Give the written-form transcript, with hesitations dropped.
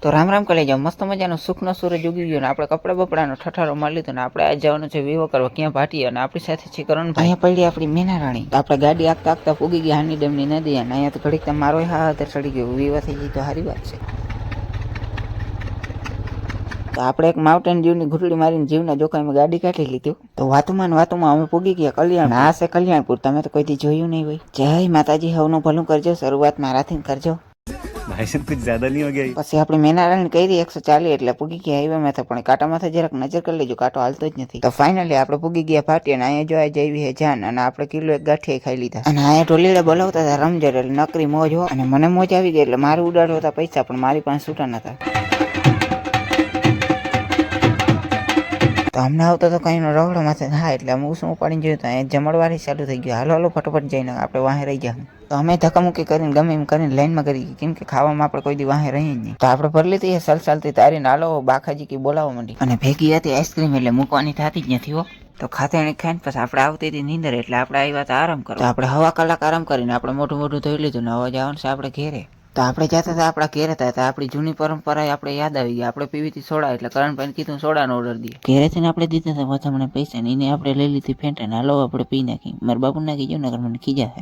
તો રામ રામ કરી જાવ, મસ્ત મજાનો સુખનો સૂરજ ઉગી ગયો ને આપણે કપડા બપડાનો ઠઠારો મારી લીધો ને આપણે આ જવાનું છે વિવો કરવા ક્યાં ભાટીએ અને આપણી સાથે છે કરણભાઈ. અહીંયા પડી આપણી મેના રાણી. તો આપણે ગાડી આગતા આગતા પૂગી ગયા હાની ડેમની નદી અને અહીંયા તો ઘડીક મારો હા હાથે ચડી ગયો વિવા થઈ ગઈ તો સારી વાત છે. તો આપણે એક માઉન્ટેન જીવની ઘૂંટડી મારીને જીવના જોખમે ગાડી કાઢી લીધી. તો વાતુમાં અમે પૂગી ગયા કલ્યાણ. આ છે કલ્યાણપુર, તમે તો કોઈથી જોયું નહીં હોય. જય માતાજી, હવનું ભલું કરજો, શરૂઆત મારાથી કરજો. भाई साहब कुछ ज्यादा नहीं हो गया? પછી આપણે મેનારાયણ કરી 140 એટલે પૂગી ગયા હાઈવે માં, પણ કાંટામાંથી જરાક નજર કરી લેજો, કાંટો હાલતો જ નથી. તો ફાઇનલી આપણે પૂગી ગયા ભાટી અને અહીંયા જોવા જઈ હે જાન અને આપણે કિલો એક ગાંઠિયા ખાઈ લીધા અને અહીંયા ટોલીડા બોલાવતા હતા રમઝર એટલે નકરી મોજ હો. અને મને મોજ આવી ગઈ એટલે મારું ઉડાડવા હતા પૈસા, પણ મારી પાસે છૂટા નતા. તો અમને આવતો તો કઈ રવડો માથે હા એટલે અમે ઉસું ઉપાડીને જોયું તો અહીંયા જમણવારી ચાલુ થઈ ગયું. હાલો ફટોફટ જઈને આપણે વાહે રહી ગયા. તો અમે ધક્કામુક્કી કરીને ગમે એમ કરીને લાઈનમાં કરી ગઈ, કેમ કે ખાવામાં આપણે કોઈ દી વાહે રહી જ નહીં. તો આપણે ભરી લીધી સલસલતી તારીને હાલો બાખાજી કી બોલાવવા માંડી અને ભેગી હતી આઈસ્ક્રીમ એટલે મૂકવાની થતી જ નથી હો. તો ખાતે ખાઈને પછી આપણે આવતી હતી નીંદર એટલે આપણે આવ્યા હતા આરામ કરો. તો આપણે હવા કલાક આરામ કરીને આપણે મોઢું ધોઈ લીધું ને હવે જવાનું છે આપણે ઘેરે. તો આપણે જતા હતા આપણા ઘેરે હતા, આપણી જૂની પરંપરા આપણે યાદ આવી ગઈ. આપણે પીવી હતી સોડા એટલે કરણભાઈને કીધું સોડાનો ઓર્ડર દઈએ. ઘેરેથી આપણે દીધા હતા વધામણે પૈસા ને એને આપણે લઈ લીધી ફેંટા ને હાલો આપણે પી નાખી. મારા બાપુ નાખી ગયો ને મને ખીજા છે.